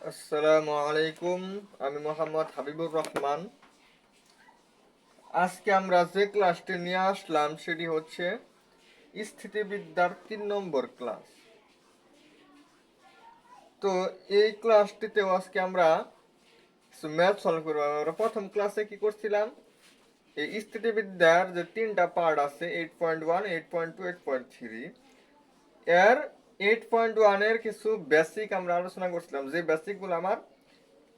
আসসালামু আলাইকুম। আমি মোহাম্মদ হাবিবুর রহমান। আজকে আমরা যে ক্লাসটি নিয়ে আসলাম সেটি হচ্ছে স্থিতিবিদ্যার 3 নম্বর ক্লাস। তো এই ক্লাসটিতেও আজকে আমরা ম্যাথ সলভ করবো। আমরা প্রথম ক্লাসে কি করছিলাম, এই স্থিতিবিদ্যার যে 3টা পার্ট আছে 8.1, 8.2, 8.3, এর 8.1 এর কিছু বেসিক আমরা আলোচনা করছিলাম, যে বেসিকগুলো আমার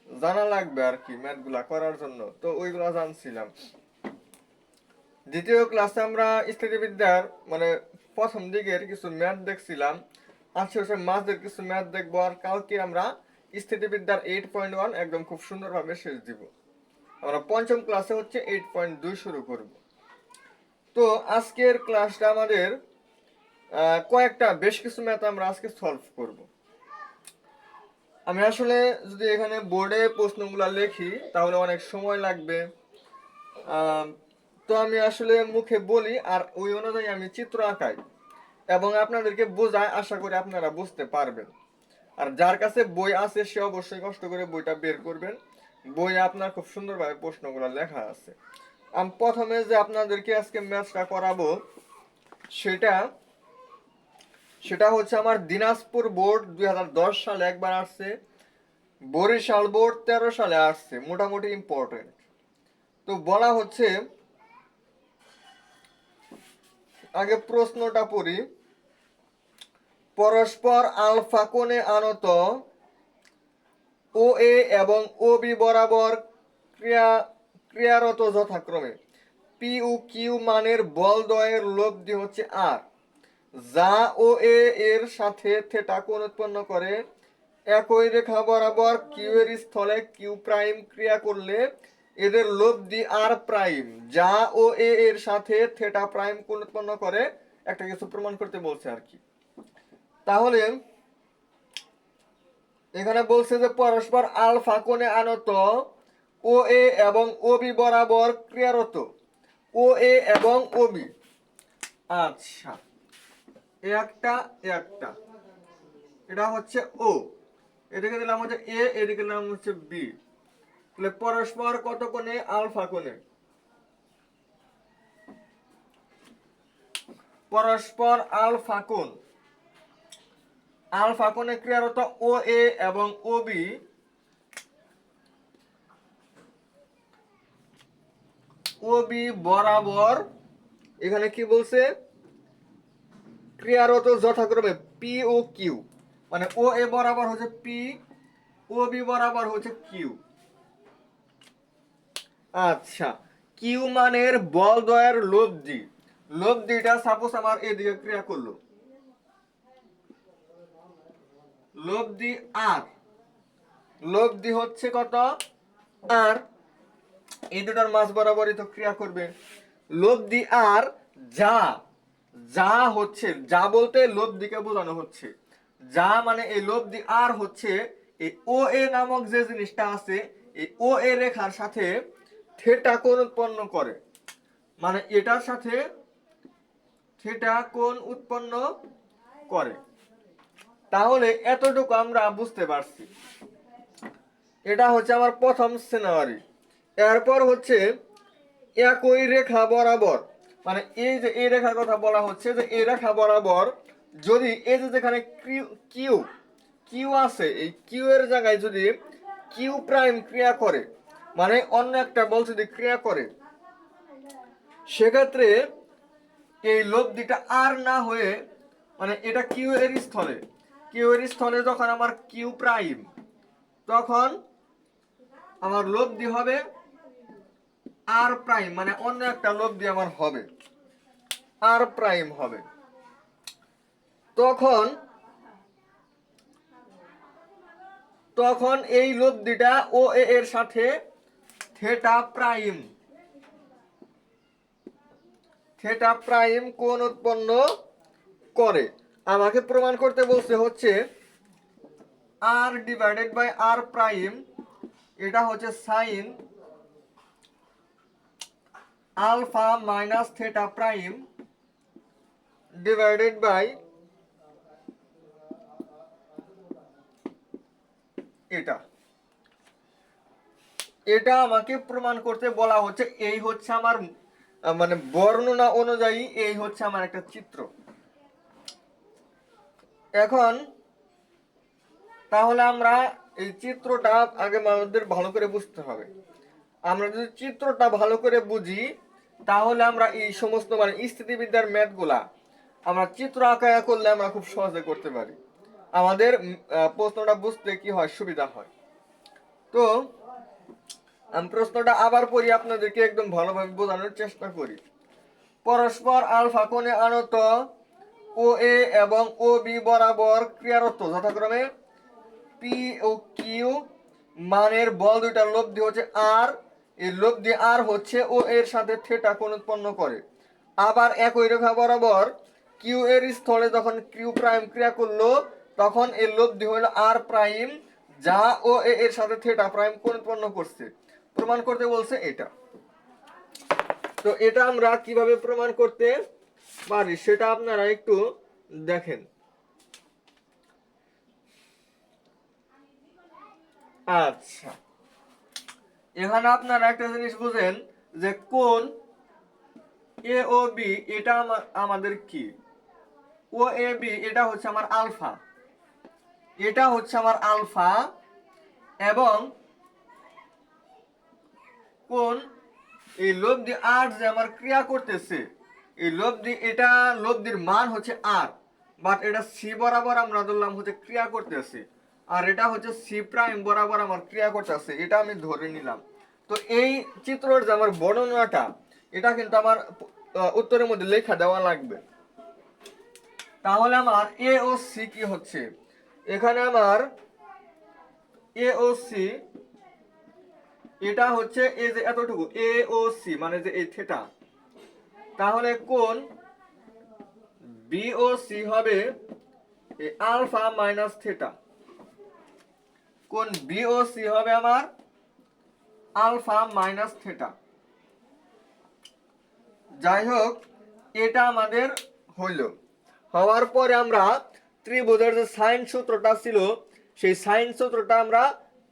জানা লাগবে আর কি ম্যাথগুলা করার জন্য। তো ওইগুলা জানছিলাম। দ্বিতীয় ক্লাসে আমরা স্থিতিবিদ্যার মানে প্রথম দিকের কিছু ম্যাথ দেখছিলাম। আজকে হচ্ছে মাঝের কিছু ম্যাথ দেখবো, আর কালকে আমরা স্থিতিবিদ্যার 8.1 একদম খুব সুন্দরভাবে শেষ দিব। আমরা পঞ্চম ক্লাসে হচ্ছে 8.2 শুরু করব। তো আজকের ক্লাসটা আমাদের কয়েকটা বেশ কিছু ম্যাথ আমরা আজকে সলভ করব। আমি আসলে যদি এখানে বোর্ডে প্রশ্নগুলো লিখি তাহলে অনেক সময় লাগবে। তো আমি আসলে মুখে বলি আর ওই অনুযায়ী আমি চিত্র আঁকাই এবং আপনাদেরকে বোঝাই, আশা করি আপনারা বুঝতে পারবেন। আর যার কাছে বই আছে সে অবশ্যই কষ্ট করে বইটা বের করবেন। বই আপনার খুব সুন্দরভাবে প্রশ্নগুলো লেখা আছে। আমি প্রথমে যে আপনাদেরকে আজকে ম্যাথটা করাবো সেটা সেটা হচ্ছে আমার দিনাজপুর বোর্ড 2010 সালে একবার আসছে, বরিশাল বোর্ড 13 সালে আসছে, মোটামুটি ইম্পর্টেন্ট। তো বলা হচ্ছে, আগে প্রশ্নটা পড়ি। পরস্পর আলফা কোণে আনত ও এ এবং ও বি বরাবর ক্রিয়ারত যথাক্রমে পি ও কিউ মানের বলদ্বয়ের লব্ধি হচ্ছে আর, যা ও এ এর সাথে থেটা কোণ উৎপন্ন করে। একই রেখা বরাবর কিউ এর স্থলে কিউ প্রাইম ক্রিয়া করলে এদের লব্ধি আর প্রাইম, যা ও এ এর সাথে থেটা প্রাইম কোণ উৎপন্ন করে। একটা কিছু প্রমাণ করতে বলছে আর কি। তাহলে এখানে বলছে যে পরস্পর আলফা কোণে আনত ও এ এবং ও বি বরাবর ক্রিয়ারত ও এ এবং ও বি। আচ্ছা, একটা একটা এটা হচ্ছে ও, এটাকে দিলাম হচ্ছে এ, এটাকে দিলাম হচ্ছে বি। তাহলে পরস্পর কত কোণে? আলফা কোণে। পরস্পর আলফা কোণ, আলফা কোণে ক্রিয়ারত ও এ এবং ও বি। ও বি বরাবর এখানে কি বলছে? ক্রিয়ারত যথাক্রমে পি ও কিউ, মানে ও এ বরাবর হচ্ছে পি, ও বি বরাবর হচ্ছে কিউ। আচ্ছা, কিউ মানের বলদ্বয়ের লব্ধি, লব্ধিটা সাপোজ আমার এদিকে ক্রিয়া করলো, লব্ধি আর, লব্ধি হচ্ছে কত? আর। এই দুটার মাঝ বরাবরই তো ক্রিয়া করবে। লব্ধি আর যা, যা হচ্ছে, যা বলতে লব্ধিকে বোঝানো হচ্ছে। যা মানে এই লব্ধি আর হচ্ছে এই ও এ নামক যে জিনিসটা আছে, এই ও এ রেখার সাথে থেটা কোণ উৎপন্ন করে, মানে এটার সাথে থেটা কোণ উৎপন্ন করে। তাহলে এতটুকু আমরা বুঝতে পারছি। এটা হচ্ছে আমার প্রথম সিনারি। এরপর হচ্ছে একই রেখা বরাবর, মানে এই যে এই রেখার কথা বলা হচ্ছে যে এই রেখা বরাবর যদি এই যে যেখানে কিউ কিউ আছে, এই কিউ এর জায়গায় যদি কিউ প্রাইম ক্রিয়া করে, মানে অন্য একটা বল যদি ক্রিয়া করে, সেক্ষেত্রে এই লব্ধিটা আর না হয়ে, মানে এটা কিউ এর স্থলে, কিউ এর স্থলে যখন আমার কিউ প্রাইম, তখন আমার লব্ধি হবে আর প্রাইম, মানে অন্য একটা লব্ধি আমার হবে, আর প্রাইম হবে। তখন তখন এই লব্ধিটা ও এ এর সাথে থেটা প্রাইম, থেটা প্রাইম কোণ উৎপন্ন করে। আমাকে প্রমাণ করতে বলছে হচ্ছে আর ডিভাইডেড বাই আর প্রাইম, এটা হচ্ছে sine alpha minus theta prime divided by এটা এটা আমাকে প্রমাণ করতে বলা হচ্ছে, এই হচ্ছে আমার মানে বর্ণনা অনুযায়ী এই হচ্ছে আমার একটা চিত্র। এখন তাহলে আমরা এই চিত্রটা আগে আমাদের ভালো করে বুঝতে হবে। আমরা যদি চিত্রটা ভালো করে বুঝি তাহলে আমরা এই সমস্ত মানে স্থিতিবিদ্যার ম্যাথগুলা আমরা চিত্র আঁকা করলে আমরা খুব সহজে করতে পারি, আমাদের প্রশ্নটা বুঝতে কি হয়, সুবিধা হয়। তো আমি প্রশ্নটা আবার পড়ি, আপনাদেরকে একদম ভালোভাবে বোঝানোর চেষ্টা করি। পরস্পর আলফা কোণে আনত ও এ এবং ও বি বরাবর ক্রিয়ারত যথাক্রমে পি ও কিউ মানের বল দুইটার লব্ধি হচ্ছে আর, এই লব্ধি আর হচ্ছে ও এর সাথে থিটা কোণ উৎপন্ন করে। আবার একই রেখা বরাবর কিউ এর স্থলে যখন কিউ প্রাইম ক্রিয়া করলো তখন এর লব্ধি হলো আর প্রাইম, যা ও এর সাথে থিটা প্রাইম কোণ উৎপন্ন করছে। প্রমাণ করতে বলছে এটা। তো এটা আমরা কিভাবে প্রমাণ করতে পারি সেটা আপনারা একটু দেখেন। আচ্ছা, এখানে আপনারা একটা জিনিস বুঝেন যে কোণ এ ও বি এটা আমাদের কি, ও এ বি এটা হচ্ছে আমার আলফা, এটা হচ্ছে আমার আলফা, এবং কোণ এই লব্ধি আর যে আমার ক্রিয়া করতেছে এই লব্ধি, এটা লব্ধির মান হচ্ছে আর, বাট এটা সি বরাবর আমরা ধরলাম হচ্ছে ক্রিয়া করতেছে, আর এটা হচ্ছে সি প্রাইম বরাবর আমার ক্রিয়া করতেছে, এটা আমি ধরে নিলাম। তো এই চিত্রের যে আমার বর্ণনাটা এটা কিন্তু আমার উত্তরের মধ্যে লেখা দেওয়া লাগবে। তাহলে আমার এ ও সি কি হচ্ছে, এখানে আমার এ ও সি এটা হচ্ছে এই যে এতটুকু এ ও সি মানে যে এই থিটা, তাহলে কোণ বি ও সি হবে আলফা মাইনাস থিটা, কোণ বি ও সি হবে আমার আলফা মাইনাস থিটা। যাই হোক, এটা আমাদের হইল। হওয়ার পরে আমরা ত্রিভুজের যে সাইন সূত্রটা ছিল সেই সাইন সূত্রটা আমরা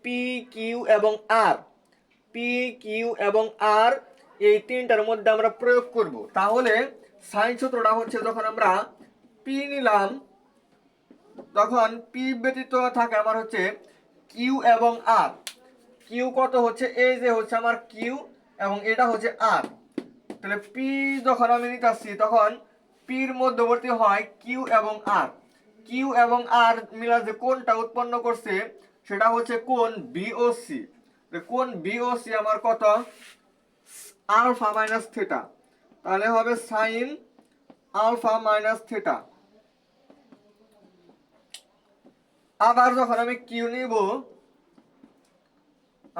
পি কিউ এবং আর, পি কিউ এবং আর এই তিনটার মধ্যে আমরা প্রয়োগ করব। তাহলে সাইন সূত্রটা হচ্ছে যখন আমরা পি নিলাম তখন পি ব্যতীত থাকে আমার হচ্ছে কিউ এবং আর। কিউ কত হচ্ছে, এই যে হচ্ছে আমার কিউ এবং এটা হচ্ছে আর, তাহলে পি যখন আমি নিতেছি তখন পির মধ্যবর্তী হয় কিউ এবং আর, কিউ এবং আর মিলা যে কোণটা উৎপন্ন করছে সেটা হচ্ছে কোণ বিওসি। কোণ বিওসি আমার কত, আলফা মাইনাস থিটা, তাহলে হবে সাইন আলফা মাইনাস থিটা। আবার যখন আমি কিউ নিব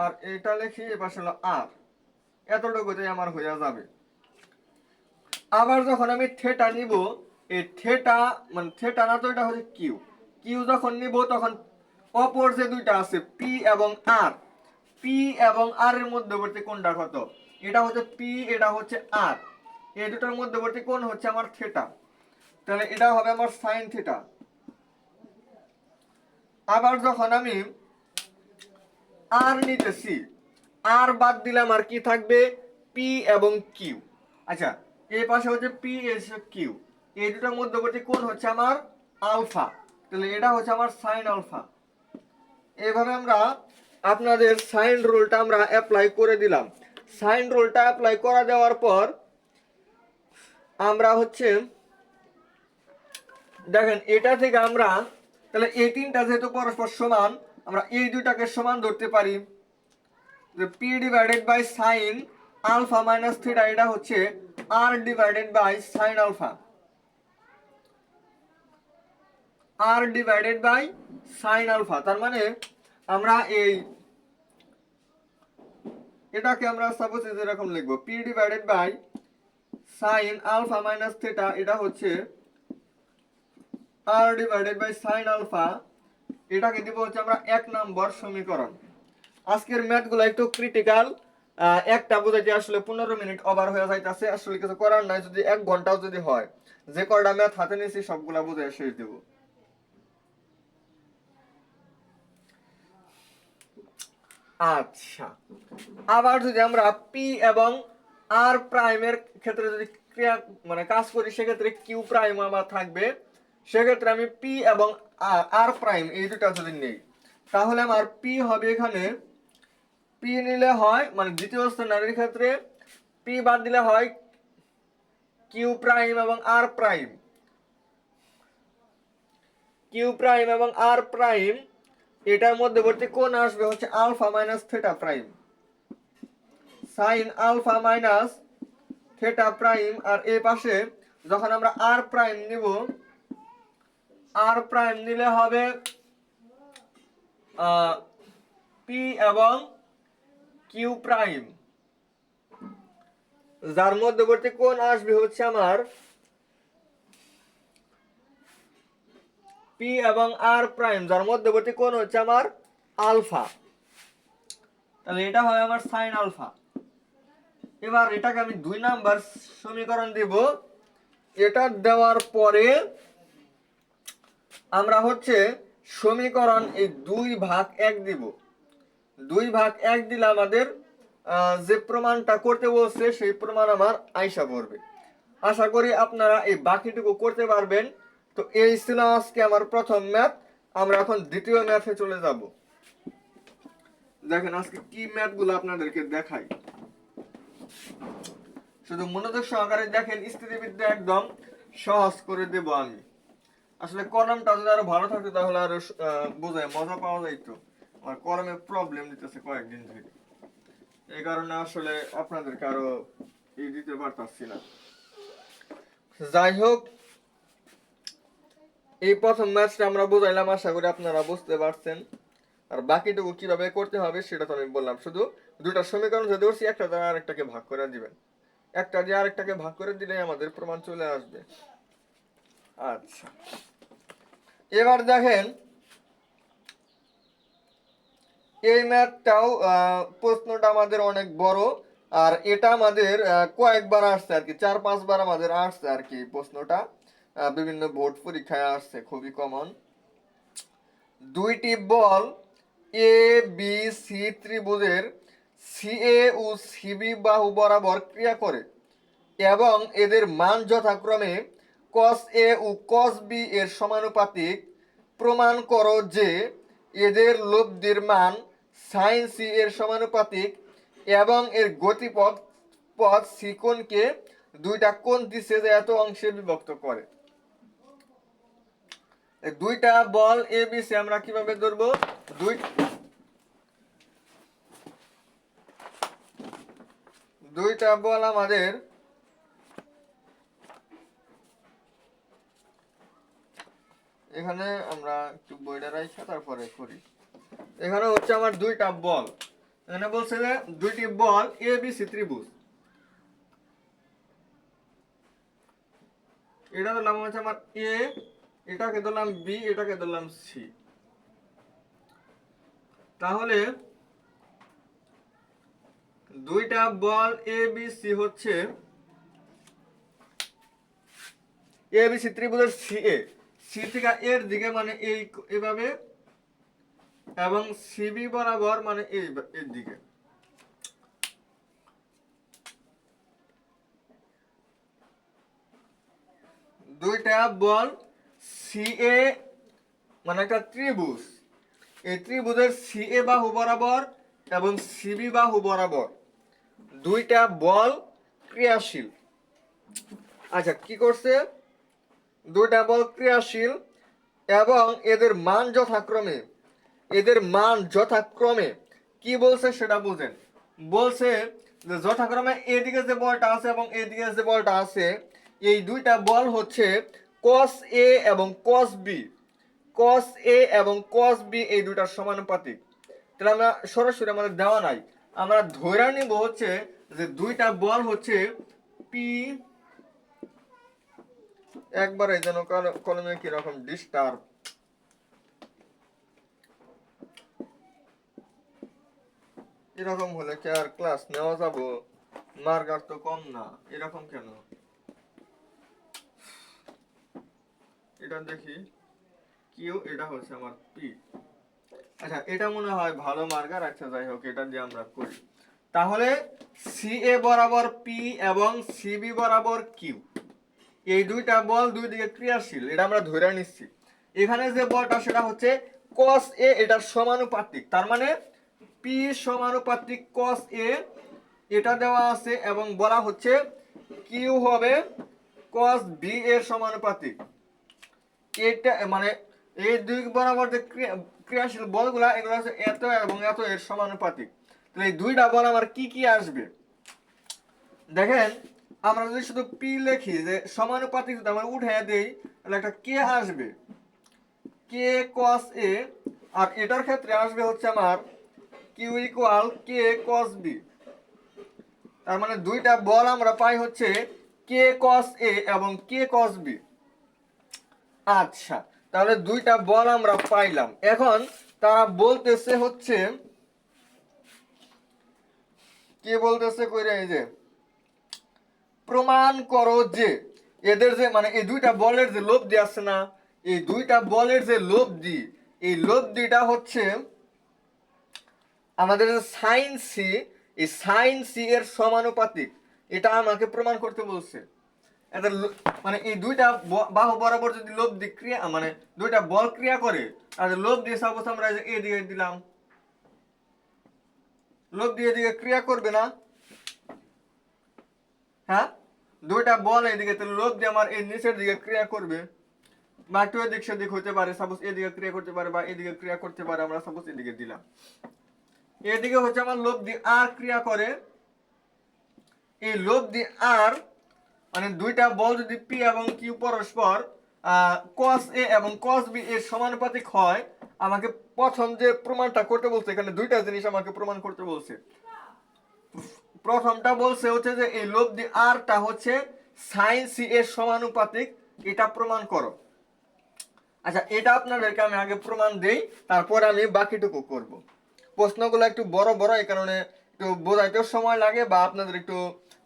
আর এটা লিখি এপাশে হলো আর, এতটুকুতে আমার হয়ে যাবে। আবার যখন আমি থিটা নিব, এই থিটা মানে থিটা না তো এটা হচ্ছে কিউ, কিউ যখন নিব তখন অপর যে দুইটা আছে পি এবং আর, পি এবং আর এর মধ্যবর্তী কোণটা কত, এটা হচ্ছে পি এটা হচ্ছে আর, এই দুটোর মধ্যবর্তী কোণ হচ্ছে আমার থিটা, তাহলে এটা হবে আমার সাইন থিটা। আবার যখন আমি আর নিতেছি, আর বাদ দিলাম আর কি থাকবে, পি এবং কিউ। আচ্ছা, এই পাশে হচ্ছে পি এর কিউ, এই দুটোর মধ্যবর্তী কোণ হচ্ছে আমার আলফা, তাহলে এটা হচ্ছে আমার সাইন আলফা। এভাবে আমরা আপনাদের সাইন রুলটা আমরা অ্যাপ্লাই করে দিলাম। সাইন রুলটা অ্যাপ্লাই করা দেওয়ার পর আমরা হচ্ছে দেখেন এটা থেকে আমরা তাহলে এই তিনটা যেহেতু পরস্পর সমান আমরা এই দুইটাকে সমান ধরতে পারি, যে P divided by sine alpha minus theta এটা হচ্ছে আর divided by sine alpha, R divided by sine alpha. তার মানে আমরা এই এটাকে আমরা সাপোজ এরকম লিখবো P divided by sine alpha minus theta এটা হচ্ছে আর ডিভাইডেড বাই সাইন আলফা, এটাকে দিব হচ্ছে আমরা 1 নম্বর সমীকরণ। আজকের ম্যাথগুলো একটু ক্রিটিক্যাল, একটা বুঝাইতে আসলে 15 মিনিট ওভার হয়ে যাইতেছে, আসলে কিছু করার নাই, যদি 1 ঘন্টাও যদি হয় যে কয়টা ম্যাথ হাতে নিয়েছি সবগুলা বুঝাই শেষ দেব। আচ্ছা, আবার যদি আমরা পি এবং আর প্রাইমের ক্ষেত্রে যদি ক্রিয়া মানে কাজ করি, সেক্ষেত্রে কিউ প্রাইম আমার থাকবে। সেক্ষেত্রে আমি পি এবং আর প্রাইম এই দুটা যদি নেই, তাহলে আমার পি হবে এখানে, পি নিলে হয় মানে দ্বিতীয় স্থানের ক্ষেত্রে পি বাদ দিলে হয় কিউ প্রাইম এবং আর প্রাইম, কিউ প্রাইম এবং আর প্রাইম এটার মধ্যবর্তী কোণ আসবে হচ্ছে alpha minus theta prime, sine alpha minus theta prime. আর এই পাশে যখন আমরা আর প্রাইম নিব, আর প্রাইম নিলে হবে পি এবং কিউ প্রাইম, যার মধ্যবর্তী কোণ আসবে হচ্ছে আমার পি এবং আর প্রাইম, যার মধ্যবর্তী কোণ হচ্ছে আমার আলফা। তাহলে এটা হয় আমার সাইন আলফা। এবার এটাকে আমি 2 নাম্বার সমীকরণ দিব। এটা দেওয়ার পরে আমরা হচ্ছে সমীকরণ এই 2/1 দিব। 2/1 দিলে আমাদের যে প্রমাণটা করতে বলছে সেই প্রমাণ আমার আইসা পড়বে। আশা করি আপনারা এই বাকিটুকু করতে পারবেন। তো এই ছিল আজকে আমার প্রথম ম্যাথ। আমরা এখন দ্বিতীয় ম্যাথে চলে যাব। দেখেন আজকে কি ম্যাথগুলো আপনাদেরকে দেখাই, শুধু মনোযোগ সহকারে দেখেন। স্থিতিবিদ্যা একদম সহজ করে দেব আমি। আসলে কলমটা যদি আরো ভালো থাকতো তাহলে আরো বোঝায় মজা পাওয়া যাইতো। আমার কলমে প্রবলেম দিতেছে কয়েকদিন থেকে, এই কারণে আসলে আপনাদেরকে আরো দিতে পারতাছি না। যাই হোক, এই প্রথম ম্যাচটা আমরা বুঝাইলাম, আশা করি আপনারা বুঝতে পারছেন। আর বাকিটুকু কিভাবে করতে হবে সেটা তো আমি বললাম। শুধু দুটা সমীকরণ যদি ধরছি, একটা দ্বারা আরেকটাকে ভাগ করে দিবেন, একটা দিয়ে আরেকটাকে ভাগ করে দিলে আমাদের প্রমাণ চলে আসবে। আচ্ছা, এবার দেখেন এই ম্যাথটাও প্রশ্নটা আমাদের অনেক বড়। আর এটা আমাদের কয়েকবার আসছে আর কি, 4-5 বার আমাদের আসছে আর কি প্রশ্নটা। বিভিন্ন বোর্ড পরীক্ষায় আসছে, খুবই কমন। দুইটি বল এ বি সি ত্রিভুজের সি এ ও সিবি বাহু বরাবর ক্রিয়া করে এবং এদের মান যথাক্রমে cos এ ও cos বি এর সমানুপাতিক। প্রমাণ করো যে এদের লব্ধির মান sin সি এর সমানুপাতিক এবং এর গতিপথ পথ সি কোণকে দুইটা কোণ দিছে যে এত অংশে বিভক্ত করে। দুইটা বল এ বি সি আমরা কিভাবে ধরবো? দুইটা বল আমাদের এখানে, আমরা একটু বইটা রাখি তারপরে করি। এখানে হচ্ছে আমার দুইটা বল, এখানে বলছে যে দুইটি বল এ বি সি ত্রিভুজ। এটা ধরলাম হচ্ছে আমার এ, এটাকে ধরলাম বি, এটাকে ধরলাম সি। তাহলে দুইটা বল এ বি সি হচ্ছে এ বি সি ত্রিভুজের সি এ, সি থেকে এর দিকে মানে এই এভাবে, এবং সিবি বরাবর মানে এই এর দিকে। দুইটা বল সি এ মানে একটা ত্রিভুজ, এই ত্রিভুজের সি এ বাহু বরাবর এবং সিবি বাহু বরাবর দুইটা বল ক্রিয়াশীল। আচ্ছা, কি করছে? দুইটা বল ক্রিয়াশীল এবং এদের মান যথাক্রমে, এদের মান যথাক্রমে কি বলছে সেটা বুঝেন। বলছে যে যথাক্রমে এদিকে যে বলটা আছে এবং এদিকে যে বলটা আছে, এই দুইটা বল হচ্ছে cos এ এবং cos বি, cos এ এবং cos বি এই দুইটার সমানুপাতিক। তাহলে আমরা সরাসরি আমাদের দেওয়া নাই, আমরা ধরে নিব হচ্ছে যে দুইটা বল হচ্ছে পি। একবারে যেন কলমে কিরকম ডিস্টার্ব, এরকম হলে কি আর ক্লাস নেওয়া যাবো? মার্কার তো কম না, এরকম কেন? এটা দেখি কিউ, এটা হচ্ছে আমার পি। আচ্ছা এটা মনে হয় ভালো মার্কার, আচ্ছা যাই হোক এটা দিয়ে আমরা করি। তাহলে সি এ বরাবর পি এবং সিবি বরাবর কিউ, এই দুইটা বল দুই দিকে ক্রিয়াশীল, এটা আমরা ধরে নিচ্ছি। এখানে যে বলটা সেটা হচ্ছে cos এ, এটার সমানুপাতিক, তার মানে পি সমানুপাতিক cos এ, এটা দেওয়া আছে, এবং বলা হচ্ছে কিউ হবে cos বি এর সমানুপাতিক। এটা মানে এই দুই বরাবর যে ক্রিয়াশীল বলগুলা, এগুলো হচ্ছে এত এবং এত এর সমানুপাতিক। তাহলে এই দুইটা বল আমার কি কি আসবে দেখেন, আমরা যদি শুধু পি লিখি, যে সমানুপাতিক যদি আমরা উঠে দেই, তাহলে একটা কে আসবে, কে cos এ, আর এটার ক্ষেত্রে আসবে হচ্ছে আমার কিউ ইকুয়াল কে cos বি। তার মানে দুইটা বল আমরা পাই হচ্ছে কে cos এ এবং কে cos বি। আচ্ছা, তাহলে দুইটা বল আমরা পাইলাম। এখন তারা বলতেছে হচ্ছে, কি বলতেছে কইরা, এই যে প্রমাণ করো যে এদের যে মানে এই দুইটা বলের যে লব্ধি আছে না, এই দুইটা বলের যে লব্ধি, এই লব্ধিটা হচ্ছে আমাদের সাইন সি, এই সাইন সি এর সমানুপাতিক। এটা আমাকে প্রমাণ করতে বলছে। এদের মানে এই দুইটা বাহু বরাবর যদি লব্ধি ক্রিয়া মানে দুইটা বল ক্রিয়া করে, তাহলে লব্ধি সাপোজ আমরা এ দিকে দিলাম, লব্ধি এদিকে ক্রিয়া করবে না? হ্যাঁ, দুইটা বল এদিকে, তাহলে লব্ধি আমার এই নিচের দিকে ক্রিয়া করবে, বা একটু এদিক সেদিক হতে পারে, সাপোজ এদিকে ক্রিয়া করতে পারে বা এদিকে ক্রিয়া করতে পারে। আমরা সাপোজ এদিকে দিলাম, এদিকে হচ্ছে আমার লব্ধি আর ক্রিয়া করে। এই লব্ধি আর মানে দুইটা বল যদি পি এবং কিউ পরস্পর cos এ এবং cos বি এর সমানুপাতিক হয়, আমাকে প্রথম যে প্রমাণটা করতে বলছে, এখানে দুইটা জিনিস আমাকে প্রমাণ করতে বলছে। প্রথমটা বলছে হচ্ছে যে এই লব্ধি আরটা হচ্ছে সাইন সি এর সমানুপাতিক, এটা প্রমাণ করো। আচ্ছা, এটা আপনাদেরকে আমি আগে প্রমাণ দেই, তারপর আমি বাকিটুকু করব। প্রশ্নগুলো একটু বড় বড়, এই কারণে একটু বোঝাইতেও সময় লাগে, বা আপনাদের একটু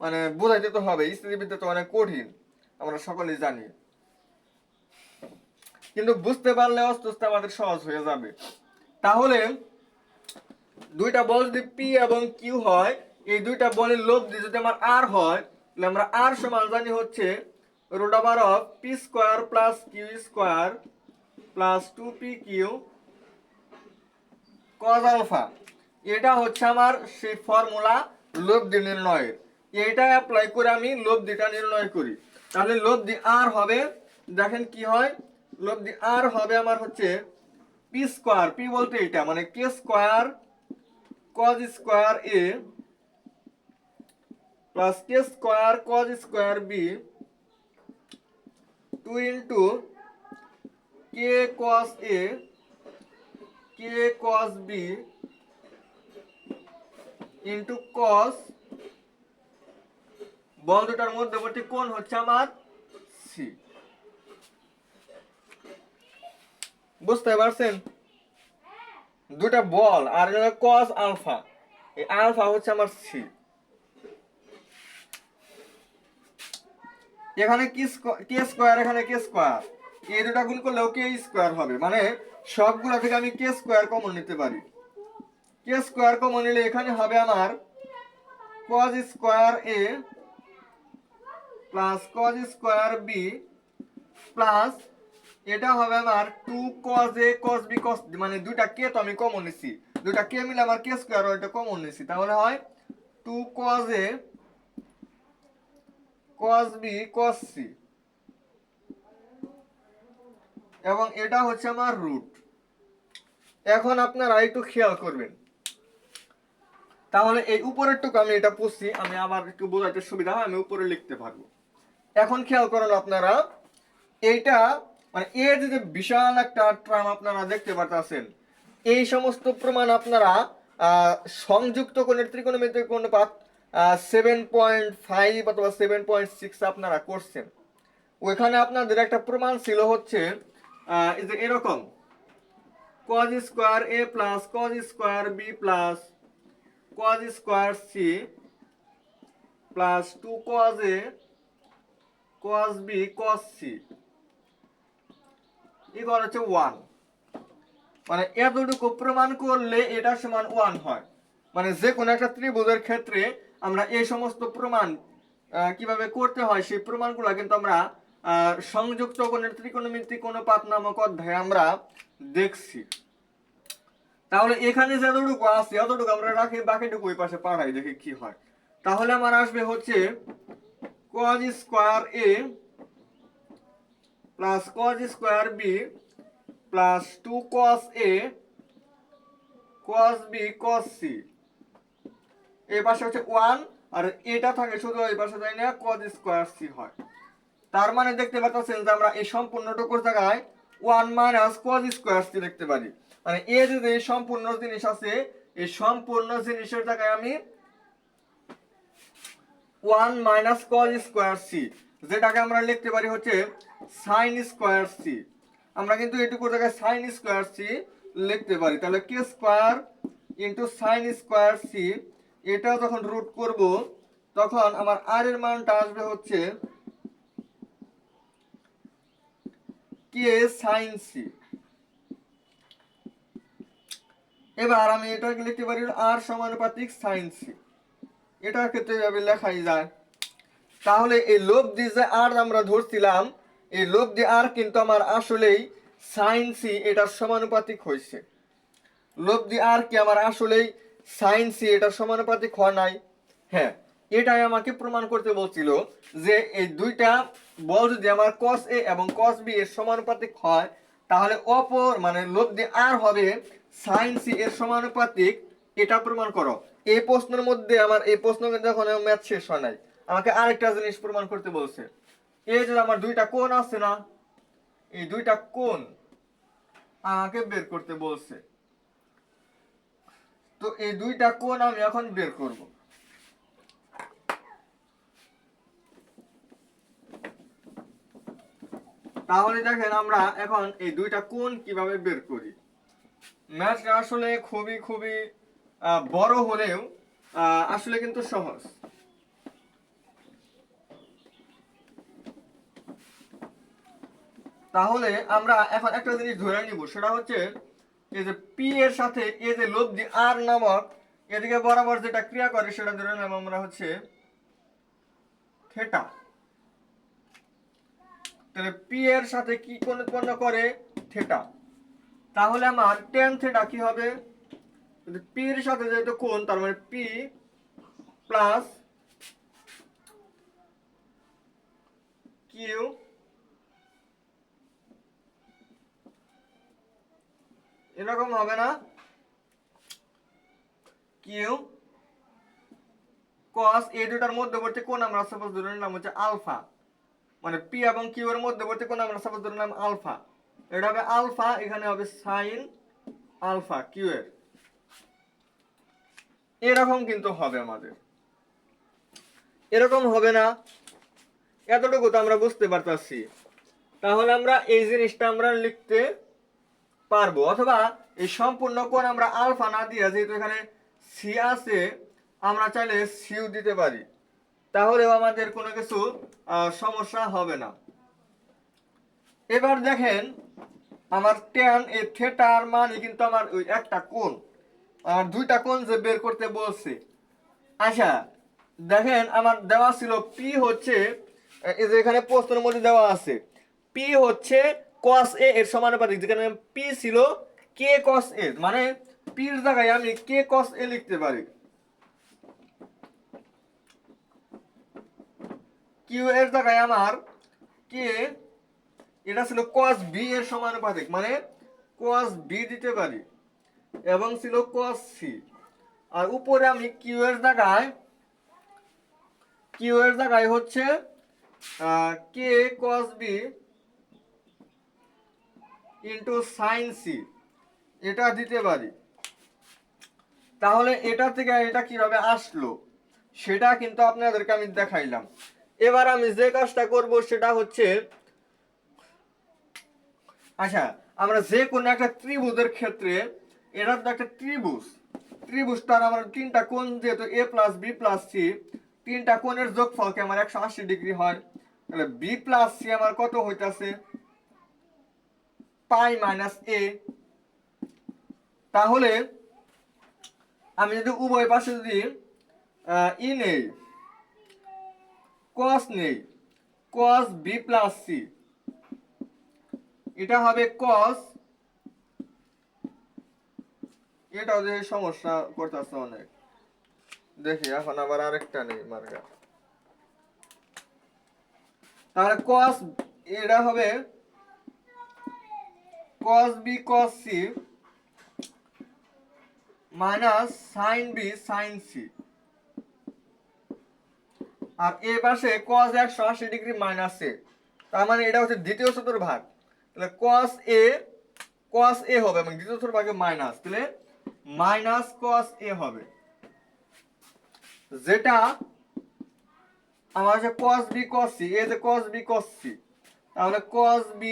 মানে বোঝাইতে তো হবে, স্থিতিবিদ্যা তো অনেক কঠিন, আমরা সকলেই জানি, কিন্তু বুঝতে পারলে আস্তে আস্তে আমাদের সহজ হয়ে যাবে। তাহলে দুইটা বল যদি পি এবং কিউ হয়, এই দুইটা বলের লব্ধি যদি আমার আর হয়, তাহলে আমরা আর সমান জানি হচ্ছে root over of p square plus q square plus 2pq cos alpha. এটা হচ্ছে আমার সেই ফর্মুলা লব্ধি নির্ণয়ের। এটা অ্যাপ্লাই করে আমি লব্ধিটা নির্ণয় করি। তাহলে লব্ধি আর হবে, দেখেন কি হয়, লব্ধি আর হবে আমার হচ্ছে পি স্কোয়ার, পি বলতে এটা মানে K square cos square A plus K square cos square B 2 into K cos A K cos B into cos, বল দুটার মধ্যবর্তী কোণ হচ্ছে আমার সি। বুঝতে পারছেন? দুটা বল আর cos আলফা, এই আলফা হচ্ছে আমার সি। এখানে কে স্কোয়ার, এখানে কে স্কোয়ার, এই দুটা গুণ করলেও কে স্কোয়ার হবে, মানে সবগুলো থেকে আমি কে স্কোয়ার কমন নিতে পারি। কে স্কোয়ার কমন নিলে এখানে হবে আমার cos square A plus cos square B plus এটা হবে আমার 2 cos a cos b cos, মানে দুইটা কে তো আমি কমন নিছি, দুইটা কে মিলে আমার কে স্কয়ার ওইটা কমন নিছি, তাহলে হয় 2 cos a cos b cos c, এবং এটা হচ্ছে আমার রুট। এখন আপনারা একটু খেয়াল করবেন, তাহলে এই উপরেরটুকু আমি এটা পুষছি, আমি আবার একটু বোঝাতে সুবিধা হয়, আমি উপরে লিখতে পারবো। এখন খেয়াল করেন আপনারা, এইটা মানে এর যে বিশাল একটা ট্রাম আপনারা দেখতে পাচ্ছেন, এই সমস্ত প্রমাণ আপনারা সংযুক্ত কোণের ত্রিকোণমিতিক অনুপাত 7.5 অথবা 7.6 আপনারা করছেন। ওইখানে আপনাদের একটা প্রমাণ ছিল হচ্ছে এই যে এরকম cos square a plus cos square b plus cos square c plus 2 cos a cos b cos c equal হচ্ছে 1। মানে এতটুকু প্রমাণ করলে এটা সমান 1 হয়। মানে যে কোনো একটা ত্রিভুজের ক্ষেত্রে আমরা এই সমস্ত প্রমাণ কিভাবে করতে হয় সেই প্রমাণগুলো কিন্তু আমরা সংযুক্ত কোণের ত্রিকোণমিতিক অনুপাত নামক অধ্যায়ে আমরা দেখছি। তাহলে এখানে যতটুকু আছে অতটুকু আমরা রাখি, বাকিটুকু ওই পাশে পাঠাই, দেখি কি হয়। তাহলে আমার আসবে হচ্ছে cos square a plus cos square b plus 2 cos a cos b cos c, এই পাশে হচ্ছে 1 আর এটা থাকে শুধু এই পাশে যায় না, cos স্কয়ার c হয়। তার মানে দেখতে পাচ্ছেন যে আমরা এই সম্পূর্ণটুকুর জায়গায় 1 মাইনাস cos স্কয়ার c লিখতে পারি। মানে এই যে এই সম্পূর্ণ জিনিস আছে এই সম্পূর্ণ জিনিসের জায়গায় আমি 1 মাইনাস cos স্কয়ার c, যেটাকে আমরা লিখতে পারি হচ্ছে sin স্কয়ার c। আমরা কিন্তু এটুকুর জায়গায় sin স্কয়ার c লিখতে পারি। তাহলে k square into sin square c, এটা যখন রুট করব তখন আমার r এর মানটা আসবে হচ্ছে k sin c। এবার আমি এটাকে লিখতে পারি r সমানুপাতিক sin c, এটার ক্ষেত্রে এভাবে লেখাই যায়। তাহলে এই লব্ধি যে r আমরা ধরছিলাম এই লব্ধি r কিন্তু আমার আসলেই sin c এটার সমানুপাতিক হয়েছে। লব্ধি r কি আমার আসলেই sin c এটার সমানুপাতিক হয় নাই? হ্যাঁ, এটাই আমাকে প্রমাণ করতে বলছিল যে এই দুইটা বল যদি আমার cos a এবং cos b এর সমানুপাতিক হয় তাহলে অপর মানে লব্ধি r হবে sin c এর সমানুপাতিক, এটা প্রমাণ করো। এই প্রশ্নের মধ্যে আমার এই প্রশ্ন কিন্তু এখন ম্যাথ শেষ হয় নাই, আমাকে আরেকটা জিনিস প্রমাণ করতে বলছে। এই যে আমার দুইটা কোণ আছে না, এই দুইটা কোণ আমাকে বের করতে বলছে। তো এই দুইটা কোণ আমি এখন বের করব। তাহলে দেখেন আমরা এখন এই দুইটা কোণ কিভাবে বের করি। ম্যাথটা আসলে খুবই খুবই বড় হলেও আসলে কিন্তু সহজ। তাহলে আমরা এখন একটা জিনিস ধরে নিব, সেটা হচ্ছে এই যে পি এর সাথে এই যে লব্ধি আর নামক এদিকে বরাবর যেটা ক্রিয়া করে সেটা ধরে নিলাম আমরা হচ্ছে থিটা। তাহলে পি এর সাথে কি কোণ উৎপন্ন করে? থিটা। তাহলে আমার tan থিটা কি হবে? পি এর সাথে যেহেতু কোণ তার মানে পি প্লাস কিউ এরকম হবে না, কিউ cos এই দুটার মধ্যবর্তী কোণ আমরা সাপোজ ধরে নিলাম হচ্ছে আলফা, মানে পি এবং কিউ এর মধ্যবর্তী কোণ আমরা সাপোজ ধরে নিলাম আলফা, এটা হবে আলফা, এখানে হবে সাইন আলফা কিউ এর। এরকম কিন্তু হবে আমাদের, এরকম হবে না, এতটুকু তো আমরা বুঝতে পারতাছি। তাহলে আমরা এই জিনিসটা আমরা লিখতে পারবো, অথবা এই সম্পূর্ণ কোণ আমরা আলফা না দিয়ে যেহেতু এখানে সি আছে আমরা চাইলে সিউ দিতে পারি, তাহলেও আমাদের কোনো কিছু সমস্যা হবে না। এবার দেখেন আমার tan এই থিটার মানে কিন্তু আমার ওই একটা কোণ, আর দুইটা কোণ যে বের করতে বলছে। আচ্ছা দেখেন আমার দেওয়া ছিল পি হচ্ছে এই যে এখানে প্রশ্নের মধ্যে দেওয়া আছে পি হচ্ছে cos a এর সমানুপাতিক, যেখানে পি ছিল k cos a, মানে p এর জায়গায় আমি k cos a লিখতে পারি। q এর জায়গায় আমার k এটা ছিল cos b এর সমানুপাতিক, মানে cos b দিতে পারি, এবং ছিল cos c। আর উপরে আমি q এর জায়গায় হচ্ছে k cos b into sin c এটা দিতে পারি। তাহলে এটা থেকে এটা কিভাবে আসলো সেটা কিন্তু আপনাদেরকে আমি দেখাইলাম। এবার আমি যে কাজটা করব সেটা হচ্ছে, আচ্ছা আমরা যে কোনো একটা ত্রিভুজের ক্ষেত্রে, এটা তো একটা ত্রিভুজটার আমার তিনটা কোণ যেহেতু a plus b plus c, তিনটা কোণের যোগফলকে আমার 180 ডিগ্রি হয়, তাহলে বি প্লাস সি আমার কত হইতাছে পাই মাইনাস এ, তাহলে আমি যদি উভয় পাশে যদি ই নেই, cos নেই, cos b প্লাস c, এটা হবে cos, এটাও যে সমস্যা করতেছে অনেক। দেখি এখন আবার আরেকটা নেই মার্কা, তাহলে cos, এটা হবে cos b cos c minus sin b sin c, আর এ পাশে cos 180 ডিগ্রি মাইনাস এ, তার মানে এটা হচ্ছে দ্বিতীয় চতুর্ভাগ, তাহলে cos a হবে এবং দ্বিতীয় চতুর্ভাগে মাইনাস, তাহলে মাইনাস cos a হবে, যেটা আমার হচ্ছে cos b cos c, এই যে cos b cos c, তাহলে cos b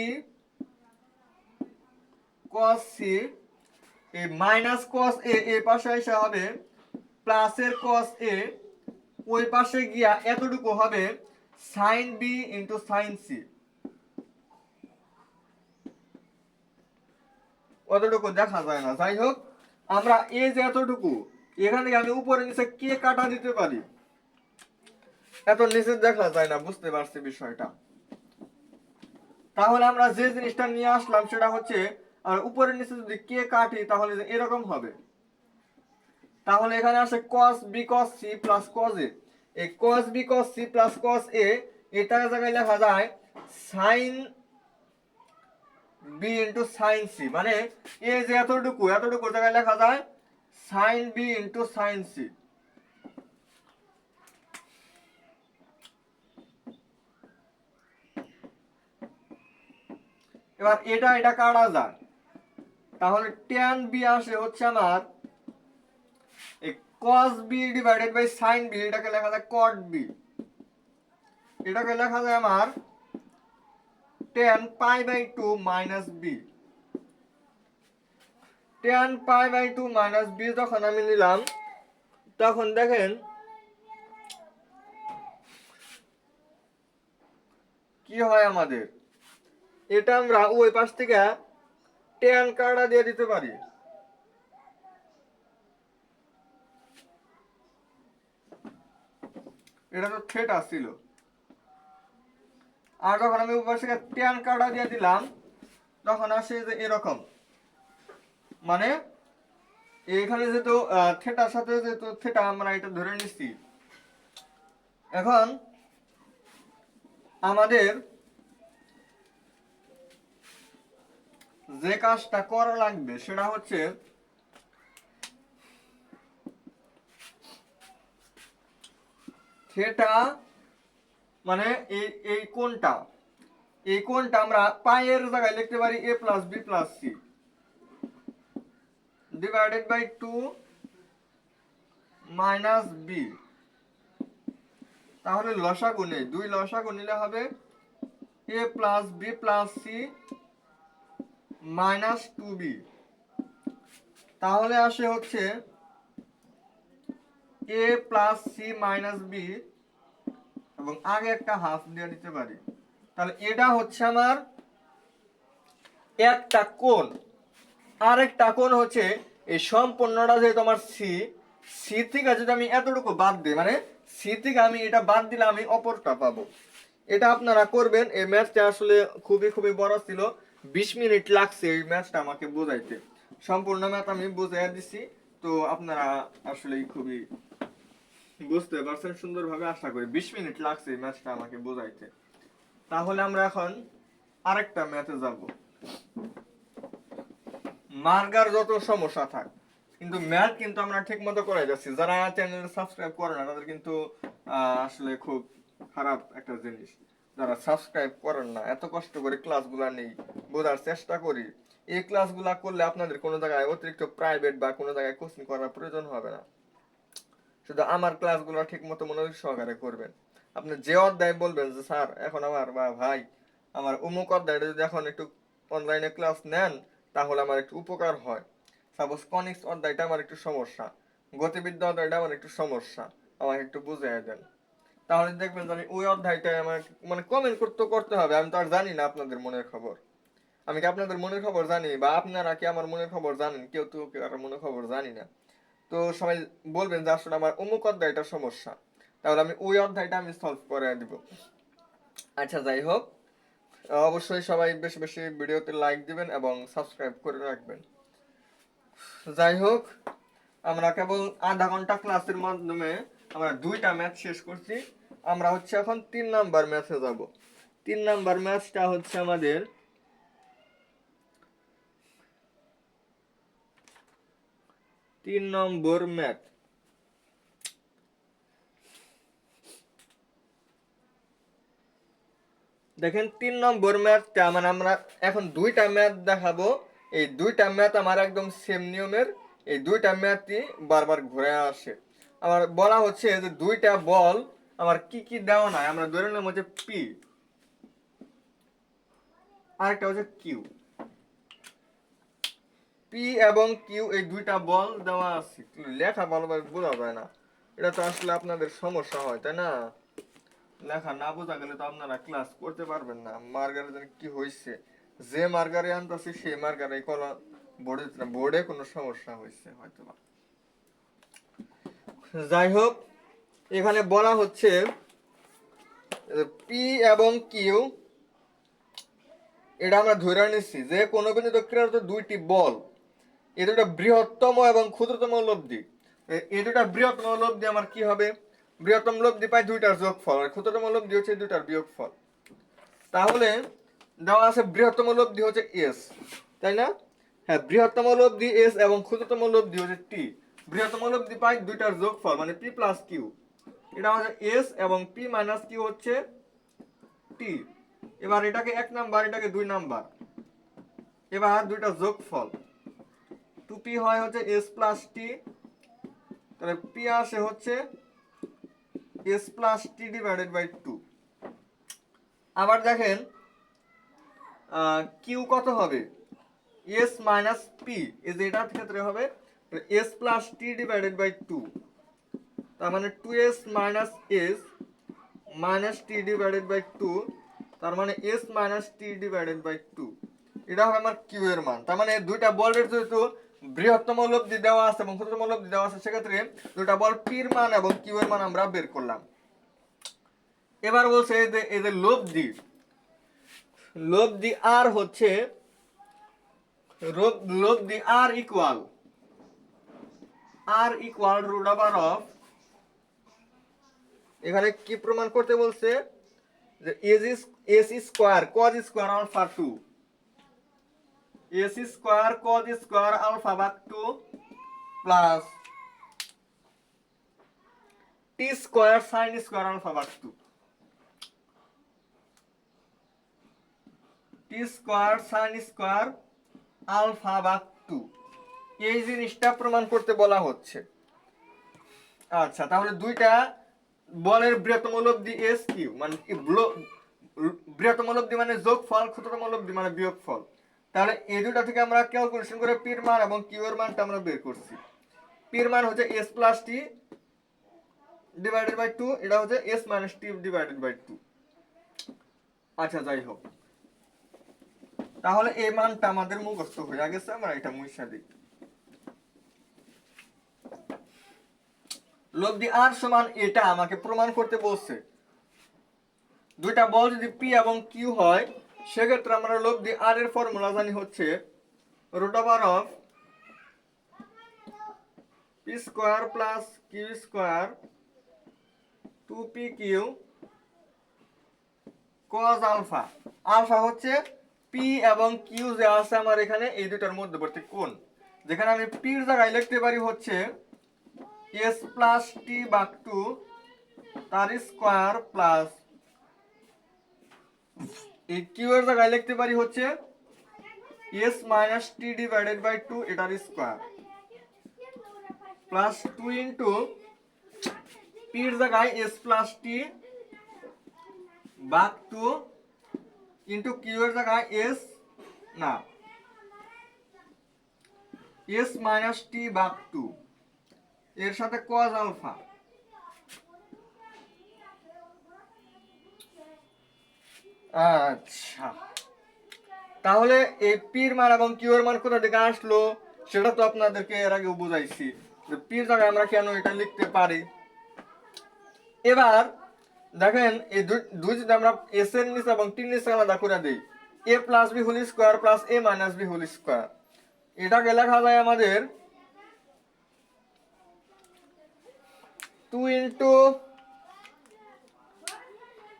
cos c এই মাইনাস cos a এই পাশে এসে হবে প্লাসের cos a, ওই পাশে গিয়া এতটুকু হবে sin b into sin c, অতটুকু দেখা যায় না। যাই হোক, আমরা এই যে এতটুকু এখান থেকে আমি উপরে নিচে কে কাটা দিতে পারি, এত নিচে দেখা যায় না, বুঝতে পারছি বিষয়টা। তাহলে আমরা যে জিনিসটা নিয়ে আসলাম সেটা হচ্ছে, আর উপরে নিচে যদি কে কাটি তাহলে এরকম হবে। তাহলে এখানে আসে cos b cos c plus cos a, এই cos b cos c plus cos a এটার জায়গায় লেখা যায় sin b into sin c, মানে এই যে এতটুকু জায়গায় লেখা যায় sin b into sin c। এবার এটা কাটা যায়, তাহলে tan b আসে হচ্ছে আমার এই cos b divided by sin b, এটাকে লেখা যায় cot b, এটাকে লেখা যায় আমার tan pi by 2 minus b, tan pi by 2 minus b যখন আমি নিলাম তখন দেখেন কি হয় আমাদের, এটা আমরা ওই পাশ থেকে tan কাটা দিয়ে দিতে পারি, এটা তো থিটা ছিল, আর যখন আমি ওই পাশ থেকে tan কাটা দিয়ে দিলাম তখন আসে যে এরকম, মানে এখানে যেহেতু থিটার সাথে যেহেতু থিটা আমরা এটা ধরে নিচ্ছি, এখন আমাদের যে কাজটা করা লাগবে সেটা হচ্ছে থিটা, মানে এই কোণটা আমরা পাইয়ের জায়গায় লিখতে পারি a plus b plus c divided by 2 minus b, তাহলে লসাগু নেই, দুই লসাগু নিলে হবে a plus b plus c minus 2b, তাহলে আসে হচ্ছে a plus c minus b এবং আগে একটা হাফ দিয়ে দিতে পারি, তাহলে এটা হচ্ছে আমার একটা কোণ, আরেকটা কোণ হচ্ছে এই সম্পূর্ণটা যে তোমার সি থেকে যদি আমি এতটুকু বাদ দিই, মানে সি থেকে আমি এটা বাদ দিলে আমি অপরটা পাবো। এটা আপনারা করবেন, এই ম্যাথটা আসলে খুবই বড় ছিল, 20 মিনিট লাগছে এই ম্যাথটা আমাকে বোঝাইতে, সম্পূর্ণ ম্যাথ আমি বুঝাইয়া দিছি, তো আপনারা আসলে খুবই বুঝতে পারছেন সুন্দরভাবে আশা করি, 20 মিনিট লাগছে এই ম্যাথটা আমাকে বোঝাইতে। তাহলে আমরা এখন আরেকটা ম্যাথে যাব, মার্গার যত সমস্যা থাক, কিন্তু ম্যাথ কিন্তু আমরা ঠিক মতো করে যাচ্ছি, যারা চ্যানেল সাবস্ক্রাইব করে না তাদের কিন্তু আসলে খুব খারাপ একটা জিনিস, যারা সাবস্ক্রাইব করেন না, এত কষ্ট করে ক্লাসগুলা নেই, বোঝার চেষ্টা করি, এই ক্লাসগুলা করলে আপনাদের কোনো জায়গায় অতিরিক্ত প্রাইভেট বা কোনো জায়গায় কোচিং করার প্রয়োজন হবে না, শুধু আমার ক্লাসগুলো ঠিক মতো মনোযোগ সহকারে করবেন। আপনি যে অধ্যায় বলবেন যে স্যার এখন আমার বা ভাই আমার অমুক অধ্যায়টা যদি এখন একটু অনলাইনে ক্লাস নেন তাহলে আমার একটু উপকার হয়, সাপোজ কনিক্স অধ্যায়টা আমার একটু সমস্যা, গতিবিদ্যা অধ্যায়টা আমার একটু সমস্যা, আমাকে একটু বুঝিয়ে দেন, তাহলে দেখবেন যে আমি ওই অধ্যায়টায় আমার মানে কমেন্ট করতে হবে, আমি তো আর জানি না আপনাদের মনের খবর, আমি কি আপনাদের মনের খবর জানি, বা আপনারা কি আমার মনের খবর জানেন? কেউ তো কেউ আর মনের খবর জানি না। তো সবাই বলবেন যে আসলে আমার অমুক অধ্যায়টা সমস্যা, তাহলে আমি ওই অধ্যায়টা আমি সলভ করে দিব। আচ্ছা, যাই হোক, অবশ্যই সবাই বেশি বেশি ভিডিওতে লাইক দিবেন এবং সাবস্ক্রাইব করে রাখবেন। যাই হোক, আমরা কেবল আধা ঘন্টা ক্লাসের মাধ্যমে আমরা 2টা ম্যাথ শেষ করছি। আমরা হচ্ছে এখন 3 নাম্বার ম্যাথে যাব। 3 নাম্বার ম্যাথটা হচ্ছে আমাদের 3 নম্বর ম্যাথ। দেখেন 3 নম্বর ম্যাথটা মানে আমরা এখন 2টা ম্যাথ দেখাবো। এই 2টা ম্যাথ আমার একদম সেম নিয়মের। এই 2টা ম্যাথই বারবার ঘুরে আসে। আমার বলা হচ্ছে যে 2টা বল আমার কি কি দেওয়া নাই, আমরা ধরে নিলাম হচ্ছে পি, আরেকটা হচ্ছে কিউ। পি এবং কিউ এই 2টা বল দেওয়া আছে, লেখা ভালোভাবে বোঝা যায় না। এটা তো আসলে আপনাদের সমস্যা হয়, তাই না? লেখা না বোঝা গেলে তো আপনারা ক্লাস করতে পারবেন না। মার্গারে জানি কি হয়েছে, যে মার্গারে আনতেছি সেই মার্গারে কলম বোর্ডে বোর্ডে কোনো সমস্যা হয়েছে হয়তো। যাই হোক, এখানে বলা হচ্ছে পি এবং কিউ, এটা আমরা ধরে নিচ্ছি যে কোনো বিন্দু ক্রিয়ারত 2টি বল, এই দুটো বৃহত্তম এবং ক্ষুদ্রতম লব্ধি। এই দুটা বৃহত্তম লব্ধি আমার কি হবে? বৃহত্তম লব্ধি পাই 2টার যোগফল, আর ক্ষুদ্রতম লব্ধি হচ্ছে 2টার বিয়োগফল। তাহলে দেওয়া আছে বৃহত্তম লব্ধি হচ্ছে এস, তাই না? হ্যাঁ, বৃহত্তম লব্ধি এস এবং ক্ষুদ্রতম লব্ধি হচ্ছে টি। বৃহত্তম লব্ধি পাই 2টার যোগফল মানে পি প্লাস কিউ, এটা হচ্ছে এস এবং পি মাইনাস কিউ হচ্ছে টি। এবার এটাকে 1 নাম্বার, এটাকে 2 নাম্বার। এবার 2টা যোগফল 2p হয় হচ্ছে s প্লাস টি, তাহলে p আসে হচ্ছে s plus t divided by 2। আবার দেখেন q কত হবে? s মাইনাস p, এই যে এটার ক্ষেত্রে হবে s plus t divided by 2, তার মানে 2s minus s minus t divided by 2, তার মানে s minus t divided by 2। এটা হবে আমার q এর মান। তার মানে 2টা বলের যেহেতু বৃহত্তম লব্ধি দেওয়া আছে এবং ক্ষুদ্রতম লব্ধি দেওয়া আছে, সেক্ষেত্রে 2টা বল p এর মান এবং q এর মান আমরা বের করলাম। এবার বলছে এই যে লব্ধি, লব্ধি r হচ্ছে লব্ধি r equal root over of, এখানে কি প্রমাণ করতে বলছে যে s square cos square alpha 2, s square cos square alpha ভাগ 2 plus t square sine square alpha ভাগ 2, t square sine square alpha ভাগ 2, এই জিনিসটা প্রমাণ করতে বলা হচ্ছে। আচ্ছা, তাহলে 2টা বলের বৃহত্তম লব্ধি এস কিউ মানে বৃহত্তম লব্ধি মানে যোগফল, ক্ষুদ্রতম লব্ধি মানে বিয়োগফল। তাহলে এই দুটা থেকে আমরা ক্যালকুলেশন করে পি এর মান এবং কিউ এর মানটা আমরা বের করছি। পি এর মান হচ্ছে s plus t divided by 2, এটা হচ্ছে s minus t divided by 2। আচ্ছা, যাই হোক, তাহলে এই মানটা আমাদের মুখস্থ হয়ে গেছে, আমরা এটা মুছে দিই। লব্ধি r সমান এটা আমাকে প্রমাণ করতে বলছে। 2টা বল যদি পি এবং কিউ হয়, সেক্ষেত্রে আমরা লব্ধি r এর ফর্মুলা জানি হচ্ছে root over of p square plus q square 2pq cos alpha. Alpha হচ্ছে পি এবং কিউ যে আছে আমার এখানে, এই দুটার মধ্যবর্তী কোণ। যেখানে আমি পি এর জায়গায় লিখতে পারি হচ্ছে s প্লাস টি ভাগ 2 তার স্কয়ার প্লাস এই কিউ এর জায়গায় লিখতে পারি হচ্ছে s minus t divided by 2 এটার স্কয়ার প্লাস 2 ইনটু পি এর জায়গায় s প্লাস টি ভাগ 2 ইনটু কিউ এর জায়গায় s না s মাইনাস টি ভাগ 2 এর সাথে cos আলফা। আচ্ছা, তাহলে এই পির মান এবং কিউ এর মান কোথা থেকে আসলো সেটা তো আপনাদেরকে এর আগে বুঝাইছি, পির জায়গায় আমরা কেন এটা লিখতে পারি। এবার দেখেন এই দুই যদি আমরা এস এর নিচে এবং টির নিচে আলাদা করে দিই, A plus B whole square plus A minus B whole square, এটাকে লেখা যায় আমাদের 2 ইন্টু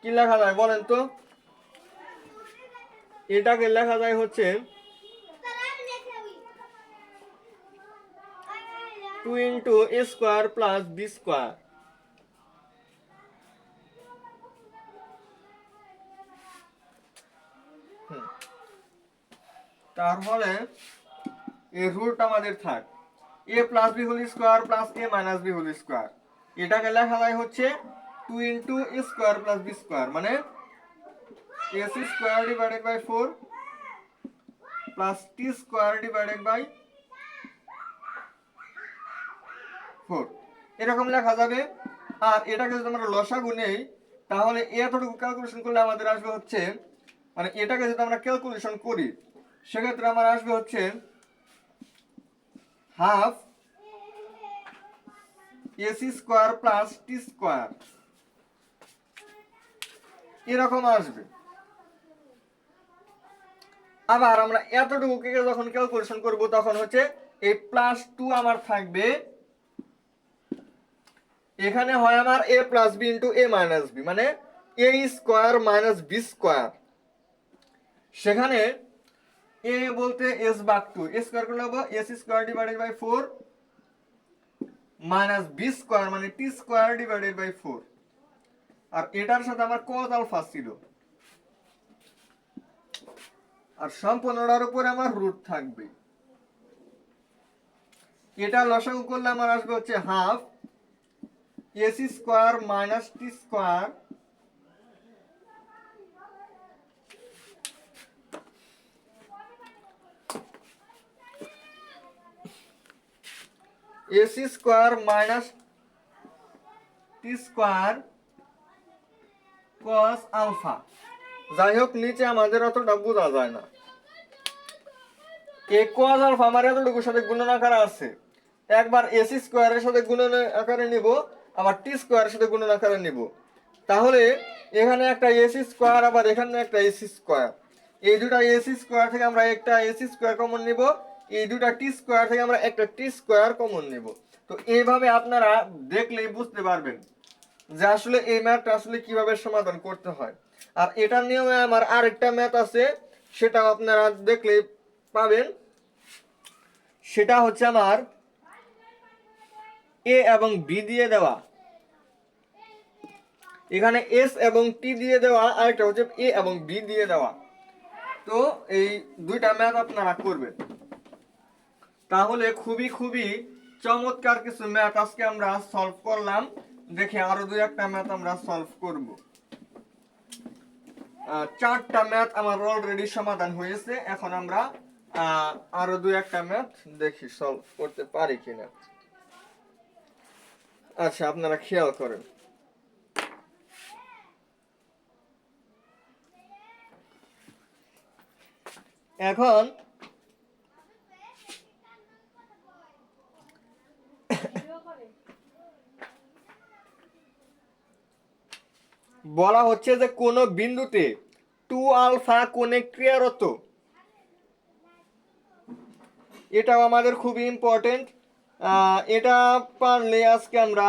কি লেখা যায় বলেন তো, এটাকে লেখা যায় হচ্ছে 2 into A square plus B square. তাহলে এই রুট আমাদের থাক A plus B whole square plus A minus B whole square, এটাকে লেখা যায় হচ্ছে 2 into A square plus B square, মানে S square divided by 4 plus T square divided by 4, এরকম লেখা যাবে। আর এটাকে যদি আমরা লসাগু নেই তাহলে এতটুকু ক্যালকুলেশন করলে আমাদের আসবে হচ্ছে, মানে এটাকে যদি আমরা ক্যালকুলেশন করি সেক্ষেত্রে আমার আসবে হচ্ছে half AC square plus T square, এরকম আসবে। আবার আমরা এতটুকুকে যখন ক্যালকুলেশন করব তখন হচ্ছে এই প্লাস 2 আমার থাকবে, এখানে হয় আমার এ প্লাস বি ইন্টু এ মাইনাস বি, মানে এ স্কোয়ার মাইনাস বি স্কোয়ার, সেখানে এ বলতে এস ভাগ 2, এ স্কোয়ার করলে হবে s square divided by 4 minus b square মানে টি স্কোয়ার ডিভাইডেড বাই 4, আর এটার সাথে আমার কজ আলফা ছিল, আর সম্পূর্ণটার উপরে আমার রুট থাকবে। এটা লসাগু করলে আমার আসবে হচ্ছে হাফ এসি স্কোয়ার মাইনাস টি স্কোয়ার এসি স্কোয়ার মাইনাস টি স্কোয়ার কস আলফা। যাই হোক নিচে আমাদের অতটা বোঝা যায় না, এ কস আলফা আমার এতটুকুর সাথে গুণন আকারে আছে, একবার এসি স্কোয়ারের সাথে গুণন আকারে নিব, আবার টি স্কোয়ারের সাথে গুণন আকারে নিব, তাহলে এখানে একটা এসি স্কোয়ার আবার এখানে একটা এসি স্কোয়ার, এই দুটা এসি স্কোয়ার থেকে আমরা একটা এসি স্কোয়ার কমন নিব, এই দুটা টি স্কোয়ার থেকে আমরা একটা টি স্কোয়ার কমন নিব। তো এইভাবে আপনারা দেখলেই বুঝতে পারবেন যে আসলে এই ম্যাথটা আসলে কিভাবে সমাধান করতে হয়। আর এটার নিয়মে আমার আরেকটা ম্যাথ আছে, সেটা আপনারা দেখলেই পাবেন, সেটা হচ্ছে আমার এ এবং বি দিয়ে দেওয়া, এখানে এস এবং টি দিয়ে দেওয়া, আরেকটা হচ্ছে এ এবং বি দিয়ে দেওয়া। তো এই দুইটা ম্যাথ আপনারা করবেন, তাহলে খুবই খুবই চমৎকার কিছু ম্যাথ আজকে আমরা সলভ করলাম। দেখি আরো দুই একটা ম্যাথ আমরা সলভ করব। 4টা ম্যাথ আমার অলরেডি সমাধান হয়েছে, এখন আমরা আরো দুই একটা ম্যাথ দেখি সলভ করতে পারি কিনা। আচ্ছা আপনারা খেয়াল করেন, এখন বলা হচ্ছে যে কোন বিন্দুতে 2 আলফা কোণে ক্রিয়ারত, এটাও আমাদের খুবই ইম্পর্টেন্ট, এটা পারলে আজকে আমরা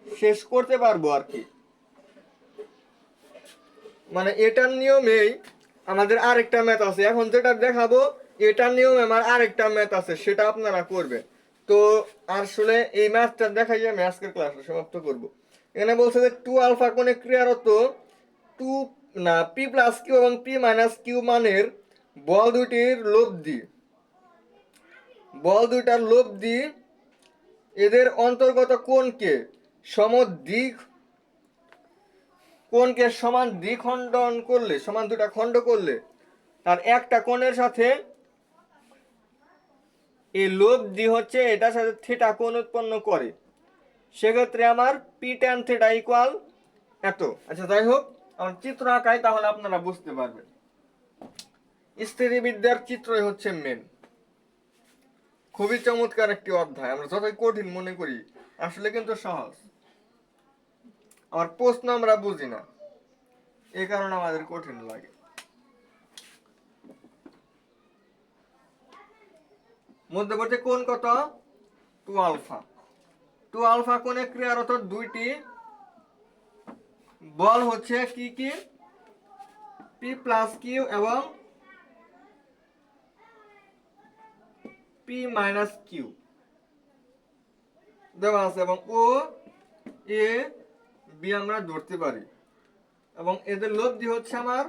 শেষ করতে পারবো আর কি। মানে এটার নিয়মেই আমাদের আরেকটা ম্যাথ আছে, এখন যেটা দেখাবো এটার নিয়মে আমার আরেকটা ম্যাথ আছে, সেটা আপনারা করবেন। তো আসলে এই ম্যাথটা দেখাই আমি আজকের ক্লাসটা সমাপ্ত করব। এখানে বলছে যে 2 আলফা কোণে ক্রিয়ারত 2 না পি প্লাস কিউ এবং পি মাইনাস কিউ মানের বল দুইটির লব্ধি, বল দুইটার লব্ধি এদের অন্তর্গত কোণকে সমদ্বিখ, কোণকে সমান দ্বিখণ্ডন করলে, সমান দুটা খণ্ড করলে তার একটা কোণের সাথে এই লব্ধি হচ্ছে এটার সাথে থিটা কোণ উৎপন্ন করে, সেক্ষেত্রে আমার পি ট্যান থিটা ইকুয়াল এত। আচ্ছা যাই হোক, আমার চিত্র আঁকাই, তাহলে আপনারা বুঝতে পারবেন। স্থিতিবিদ্যার চিত্রই হচ্ছে মেন। খুবই চমৎকার একটি অধ্যায়। আমরা যতই কঠিন মনে করি, আসলে কিন্তু সহজ। আমার প্রশ্ন আমরা বুঝি না, এই কারণে আমাদের কঠিন লাগে। মধ্যবর্তী কোণ কত? 2 আলফা। 2 আলফা কোণে ক্রিয়ারত দুইটি বল হচ্ছে কি কি? পি প্লাস কিউ এবং পি মাইনাস কিউ দেওয়া আছে, এবং ও এ বি আমরা ধরতে পারি, এবং এদের লব্ধি হচ্ছে আমার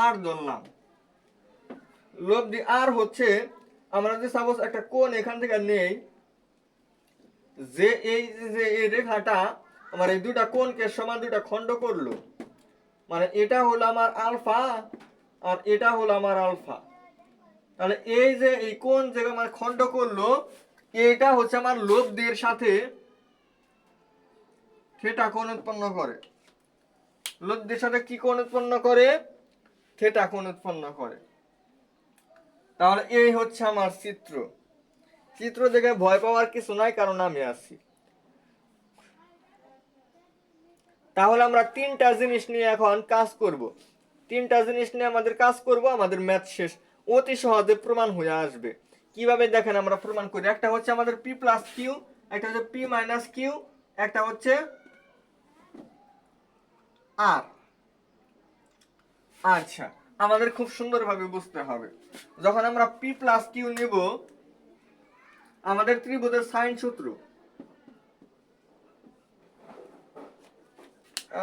আর ধরলাম। লব্ধি আর হচ্ছে, আমরা যদি সাপোজ একটা কোণ এখান থেকে নেই, যে এই রেখাটা আমার এই দুটা কোণকে সমান দুটা খণ্ড করলো, মানে এটা হলো আমার আলফা আর এটা হলো আমার আলফা। তাহলে এই যে এই কোণ যে আমার খণ্ড করলো, এটা হচ্ছে আমার লব্ধির সাথে থিটা কোণ উৎপন্ন করে। লব্ধির সাথে কি কোণ উৎপন্ন করে? থিটা কোণ উৎপন্ন করে। তাহলে এই হচ্ছে আমার চিত্র। চিত্র দেখে ভয় পাওয়ার কিছু নাই, কারণ আমি আছি। তাহলে আমরা তিনটা জিনিস নিয়ে এখন কাজ করব। তিনটা জিনিস নিয়ে আমাদের কাজ করব, আমাদের ম্যাথ শেষ। অতি সহজে প্রমাণ হয়ে আসবে। কিভাবে দেখেন আমরা প্রমাণ করি। একটা হচ্ছে আমাদের পি প্লাস কিউ, একটা হচ্ছে পি মাইনাস কিউ, একটা হচ্ছে আর। আচ্ছা, আমাদের খুব সুন্দরভাবে বুঝতে হবে। যখন আমরা পি প্লাস কিউ নেব, আমাদের ত্রিভুজের সাইন সূত্র,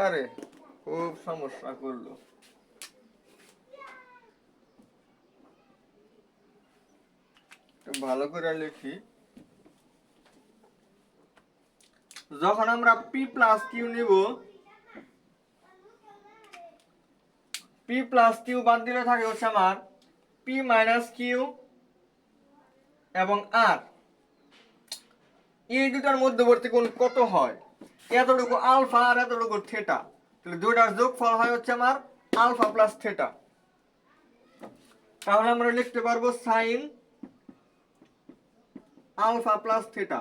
আরে খুব সমস্যা করলো। ভালো করে লিখি। যখন আমরা পি প্লাস কিউ নিব, পি প্লাস কিউ বাদ দিলে থাকে হচ্ছে আমার পি মাইনাস কিউ এবং আর। এই দুটার মধ্যবর্তী কোণ কত হয়? এতটুকু আলফা আর এতটুকু থিটা। তাহলে দুটার যোগফল হয় হচ্ছে আমার আলফা প্লাস থিটা। তাহলে আমরা লিখতে পারবো সাইন আলফা প্লাস থিটা।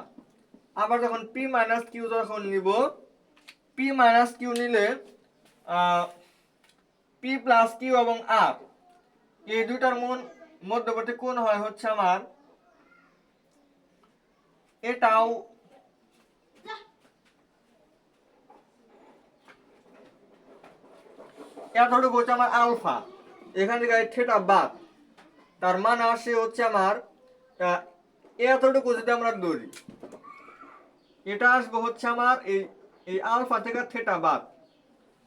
আবার যখন পি মাইনাস কিউ যখন নিব, পি মাইনাস কিউ নিলে পি প্লাস কিউ এবং আর, এই দুটার মধ্যবর্তী কোণ হয় হচ্ছে আমার এটাও এতটুকু হচ্ছে আমার আলফা, এখান থেকে থিটা বাদ, তার মানে আসে হচ্ছে আমার এতটুকু যদি আমরা ধরি, এটা আসবে হচ্ছে আমার এই এই আলফা থেকে থিটা বাদ,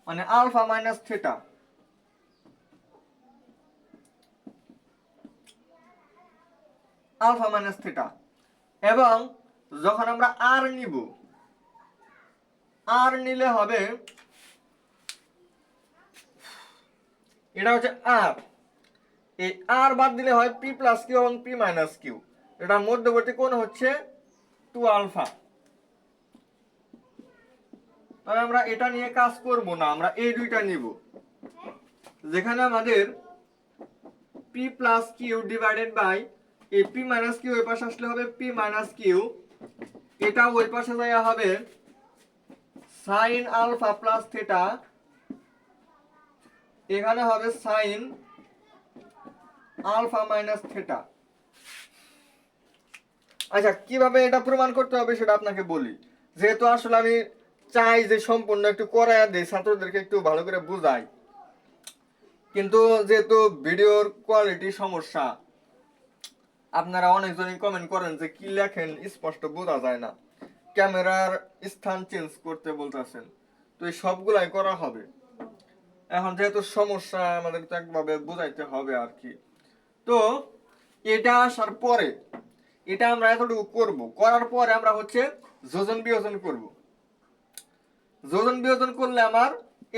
মানে alpha minus theta. Alpha minus theta. এবং যখন আমরা আর নিব, আর নিলে হবে এটা হচ্ছে আর, এই আর বাদ দিলে হয় পি প্লাস কিউ এবং পি মাইনাস কিউ। এটা মধ্যবর্তী কোণ হচ্ছে 2 আলফা। তবে আমরা এটা নিয়ে কাজ করব না, আমরা এই দুইটা নিব, যেখানে আমাদের p plus q divided by এই পি মাইনাস কিউ ওই পাশে আসলে হবে পি মাইনাস কিউ, এটা ওই পাশে যাওয়া হবে সাইন আলফা প্লাস থিটা, এখানে হবে সাইন আলফা মাইনাস থিটা। আচ্ছা, কিভাবে এটা প্রমাণ করতে হবে সেটা আপনাকে বলি। যেহেতু আসলে আমি চাই যে সম্পূর্ণ একটু করায় দেই, ছাত্রদেরকে একটু ভালো করে বুঝাই, কিন্তু যেহেতু ভিডিওর কোয়ালিটি সমস্যা, আপনারা অনেকজনই কমেন্ট করেন যে কি লেখেন স্পষ্ট বোঝা যায় না, ক্যামেরার স্থান চেঞ্জ করতে বলতেছেন, তো এই সবগুলাই করা হবে। এখন যেহেতু সমস্যা, আমাদের তো একভাবে বুঝাইতে হবে আর কি। তো এটা আসার পরে এটা আমরা এতটুকু করব, করার পরে আমরা হচ্ছে যোজন বিয়োজন করব। যোজন বিয়োজন করলে আমার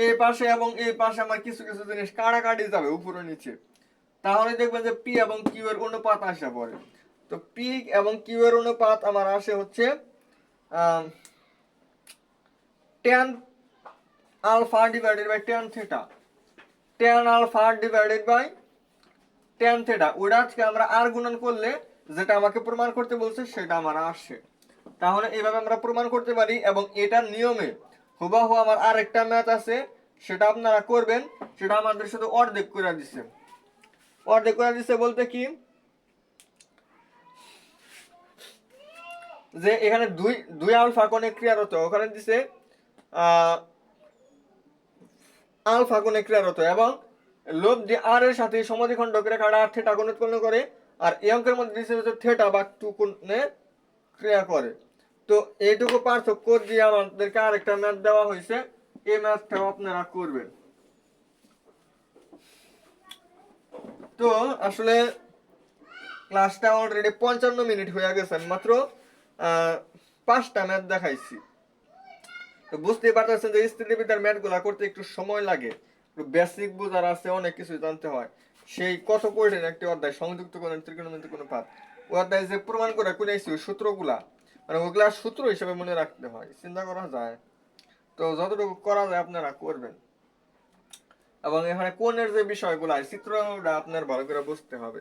এই পাশে এবং এই পাশে আমার কিছু কিছু জিনিস কাটাকাটি যাবে উপরে নিচে, তাহলে দেখবেন যে পি এবং কিউ এর অনুপাত আসে পড়ে। তো পি এবং কিউ এর অনুপাত আমার আসে হচ্ছে tan alpha divided by tan theta, tan alpha divided by tan theta. ওটা আজকে আমরা আর গুণন করলে যেটা আমাকে প্রমাণ করতে বলছে সেটা আমার আসে। তাহলে এইভাবে আমরা প্রমাণ করতে পারি, এবং এটার নিয়মে হুবাহু আমার আরেকটা ম্যাথ আছে, সেটা আপনারা করবেন। সেটা আমাদের শুধু অর্ধেক করে দিছে। অর্ধেক করে দিছে বলতে কি, যে এখানে দুই দুই আলফা কোণে ক্রিয়ারত, ওখানে দিছে আলফা কোণে ক্রিয়ারত, এবং লোভ দিয়ে আর এর সাথে সমাধিখণ্ডক রেখাটা আর থিটা কোণ উৎপন্ন করে, আর এই অঙ্কের মধ্যে দিছে হচ্ছে থিটা বা টু কোণে ক্রিয়া করে। তো এইটুকু পার্থক্য দিয়ে আমাদেরকে আরেকটা ম্যাথ দেওয়া হয়েছে, এই ম্যাথটাও আপনারা করবেন। তো আসলে ক্লাসটা অলরেডি 55 মিনিট হয়ে গেছে, মাত্র 5টা ম্যাথ দেখাইছি। তো বুঝতেই পারতেছেন যে স্থিতিবিদ্যার ম্যাথ গুলা করতে একটু সময় লাগে, একটু বেসিক বোঝার আছে, অনেক কিছু জানতে হয়। সেই কত কঠিন একটি অধ্যায়, সংযুক্ত কোণের ত্রিকোণমিতিক অনুপাত। ওই অধ্যায় যে প্রমাণ করে কুড়াইছি ওই সূত্রগুলা, মানে ওগুলা সূত্র হিসেবে মনে রাখতে হয়, চিন্তা করা যায়। তো যতটুকু করা যায় আপনারা করবেন, এবং এখানে কোণের যে বিষয়গুলো চিত্রটা আপনার ভালো করে বুঝতে হবে।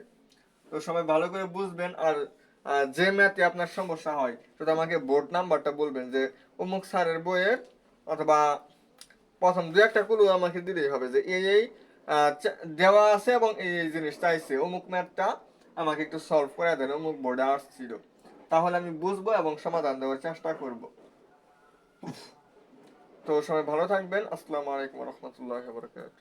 তো সবাই ভালো করে বুঝবেন। আর যে ম্যাথে আপনার সমস্যা হয় শুধু আমাকে বোর্ড নাম্বারটা বলবেন, যে অমুক স্যারের বইয়ের, অথবা প্রথম দু একটা ক্লু আমাকে দিলেই হবে যে এই এই দেওয়া আছে এবং এই এই জিনিস চাইছে, অমুক ম্যাথটা আমাকে একটু সলভ করে দেন, অমুক বোর্ডে আসছিল। তাহলে আমি বুঝবো এবং সমাধান দেওয়ার চেষ্টা করব। তো সবাই ভালো থাকবেন। আসসালামু আলাইকুম রহমতুল্লাহ বরকাত।